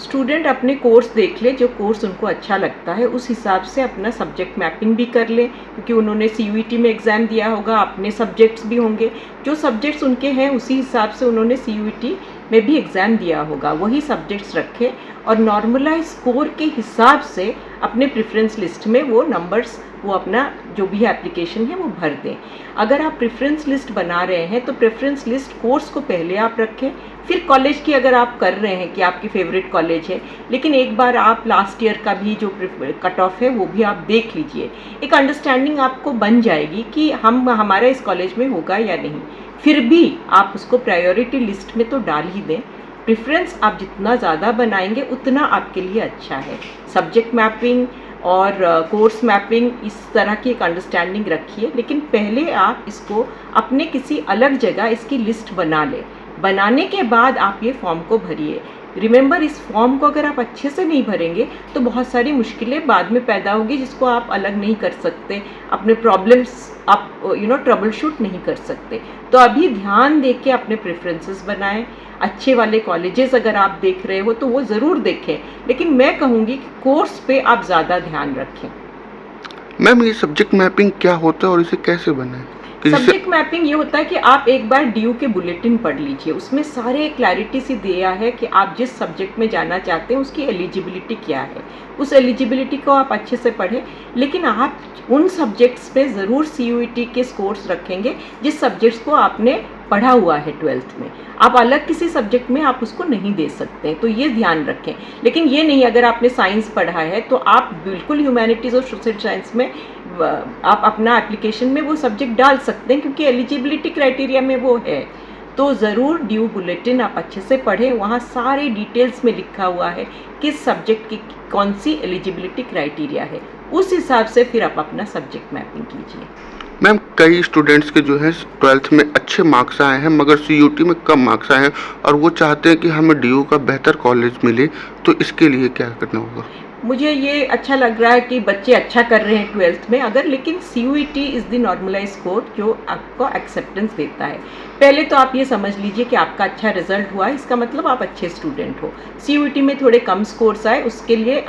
Student अपने course देख ले, जो कोर्स उनको अच्छा लगता है उस हिसाब से अपना सब्जेक्ट मैपिंग भी कर लें, क्योंकि उन्होंने CUET में एग्ज़ाम दिया होगा, अपने सब्जेक्ट्स भी होंगे, जो सब्जेक्ट्स उनके हैं उसी हिसाब से उन्होंने CUET में भी एग्ज़ाम दिया होगा, वही सब्जेक्ट्स रखें और नॉर्मलाइज स्कोर के हिसाब से अपने प्रेफरेंस लिस्ट में वो नंबर्स, वो अपना जो भी एप्लीकेशन है वो भर दें। अगर आप प्रेफरेंस लिस्ट बना रहे हैं तो प्रेफरेंस लिस्ट कोर्स को पहले आप रखें, फिर कॉलेज की अगर आप कर रहे हैं कि आपकी फेवरेट कॉलेज है, लेकिन एक बार आप लास्ट ईयर का भी जो कट ऑफ है वो भी आप देख लीजिए। एक अंडरस्टैंडिंग आपको बन जाएगी कि हमारा इस कॉलेज में होगा या नहीं। फिर भी आप उसको प्रायोरिटी लिस्ट में तो डाल ही दें। प्रेफरेंस आप जितना ज़्यादा बनाएंगे उतना आपके लिए अच्छा है। सब्जेक्ट मैपिंग और कोर्स मैपिंग, इस तरह की एक अंडरस्टैंडिंग रखिए, लेकिन पहले आप इसको अपने किसी अलग जगह इसकी लिस्ट बना लें। बनाने के बाद आप ये फॉर्म को भरिए। रिमेंबर, इस फॉर्म को अगर आप अच्छे से नहीं भरेंगे तो बहुत सारी मुश्किलें बाद में पैदा होगी, जिसको आप अलग नहीं कर सकते, अपने प्रॉब्लम्स आप ट्रबल शूट नहीं कर सकते। तो अभी ध्यान दे के अपने प्रेफरेंसेस बनाएं। अच्छे वाले कॉलेजेस अगर आप देख रहे हो तो वो ज़रूर देखें, लेकिन मैं कहूँगी कि कोर्स पे आप ज़्यादा ध्यान रखें। मैम, ये सब्जेक्ट मैपिंग क्या होता है और इसे कैसे बनाएं? सब्जेक्ट मैपिंग ये होता है कि आप एक बार DU के बुलेटिन पढ़ लीजिए, उसमें सारे क्लैरिटी से दिया है कि आप जिस सब्जेक्ट में जाना चाहते हैं उसकी एलिजिबिलिटी क्या है। उस एलिजिबिलिटी को आप अच्छे से पढ़ें, लेकिन आप उन सब्जेक्ट्स पे ज़रूर CUET के स्कोर्स रखेंगे जिस सब्जेक्ट्स को आपने पढ़ा हुआ है 12th में। आप अलग किसी सब्जेक्ट में आप उसको नहीं दे सकते, तो ये ध्यान रखें। लेकिन ये नहीं, अगर आपने साइंस पढ़ा है तो आप बिल्कुल ह्यूमैनिटीज़ और सोशल साइंस में आप अपना एप्लीकेशन में वो सब्जेक्ट डाल सकते हैं, क्योंकि एलिजिबिलिटी क्राइटेरिया में वो है। तो ज़रूर DU बुलेटिन आप अच्छे से पढ़ें, वहाँ सारे डिटेल्स में लिखा हुआ है किस सब्जेक्ट की कौन सी एलिजिबिलिटी क्राइटेरिया है, उस हिसाब से फिर आप अपना सब्जेक्ट मैपिंग कीजिए। मैम, कई स्टूडेंट्स के जो है 12th में अच्छे मार्क्स आए हैं मगर CUET में कम मार्क्स आए हैं और वो चाहते हैं कि हमें DU का बेहतर कॉलेज मिले, तो इसके लिए क्या करना होगा? मुझे ये अच्छा लग रहा है कि बच्चे अच्छा कर रहे हैं 12th में, अगर लेकिन CUET is the normalise score जो आपको एक्सेप्टेंस देता है। पहले तो आप ये समझ लीजिए कि आपका अच्छा रिजल्ट हुआ है, इसका मतलब आप अच्छे स्टूडेंट हो। CUET में थोड़े कम स्कोर्स आए, उसके लिए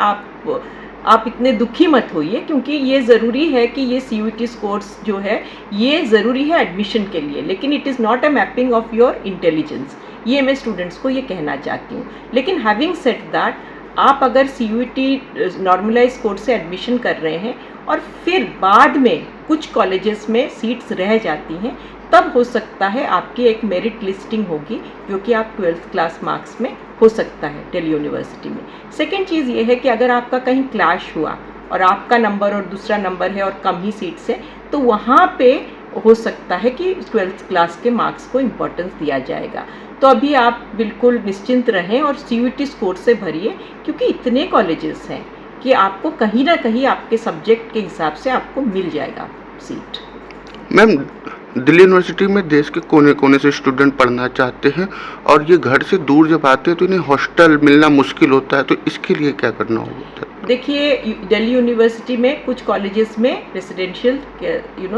आप इतने दुखी मत होइए, क्योंकि ये ज़रूरी है कि ये CUET स्कोर्स जो है ये ज़रूरी है एडमिशन के लिए, लेकिन it is not a mapping of your intelligence. ये मैं स्टूडेंट्स को ये कहना चाहती हूँ। लेकिन हैविंग सेड दैट, आप अगर CUET नॉर्मलाइज कोर्स से एडमिशन कर रहे हैं और फिर बाद में कुछ कॉलेजेस में सीट्स रह जाती हैं, तब हो सकता है आपकी एक मेरिट लिस्टिंग होगी, जो कि आप 12th क्लास मार्क्स में हो सकता है दिल्ली यूनिवर्सिटी में। सेकेंड चीज़ ये है कि अगर आपका कहीं क्लैश हुआ और आपका नंबर और दूसरा नंबर है और कम ही सीट्स है, तो वहाँ पे हो सकता है कि 12th क्लास के मार्क्स को इम्पोर्टेंस दिया जाएगा। तो अभी आप बिल्कुल निश्चिंत रहें और CUET स्कोर से भरिए, क्योंकि इतने कॉलेजेस हैं कि आपको कहीं ना कहीं आपके सब्जेक्ट के हिसाब से आपको मिल जाएगा सीट। मैम, दिल्ली यूनिवर्सिटी में देश के कोने कोने से स्टूडेंट पढ़ना चाहते हैं और ये घर से दूर जब आते हैं तो इन्हें हॉस्टल मिलना मुश्किल होता है, तो इसके लिए क्या करना होता है? देखिए, दिल्ली यूनिवर्सिटी में कुछ कॉलेजेस में रेसिडेंशियल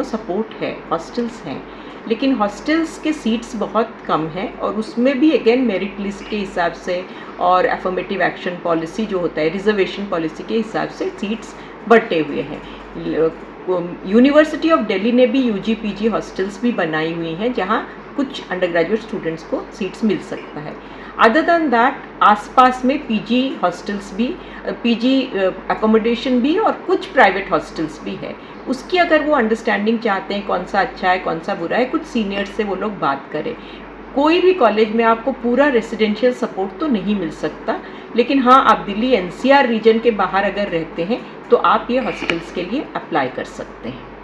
सपोर्ट है, हॉस्टल्स हैं, लेकिन हॉस्टल्स के सीट्स बहुत कम हैं और उसमें भी अगेन मेरिट लिस्ट के हिसाब से और अफर्मेटिव एक्शन पॉलिसी जो होता है, रिजर्वेशन पॉलिसी के हिसाब से सीट्स बंटे हुए हैं। यूनिवर्सिटी ऑफ दिल्ली ने भी UG PG हॉस्टल्स भी बनाई हुई हैं, जहाँ कुछ अंडर ग्रेजुएट स्टूडेंट्स को सीट्स मिल सकता है। अदर दैन दैट, आसपास में PG हॉस्टल्स भी, PG अकोमोडेशन भी और कुछ प्राइवेट हॉस्टल्स भी है। उसकी अगर वो अंडरस्टैंडिंग चाहते हैं कौन सा अच्छा है कौन सा बुरा है, कुछ सीनियर से वो लोग बात करें। कोई भी कॉलेज में आपको पूरा रेसिडेंशियल सपोर्ट तो नहीं मिल सकता, लेकिन हाँ, आप दिल्ली NCR रीजन के बाहर अगर रहते हैं तो आप ये हॉस्टल्स के लिए अप्लाई कर सकते हैं।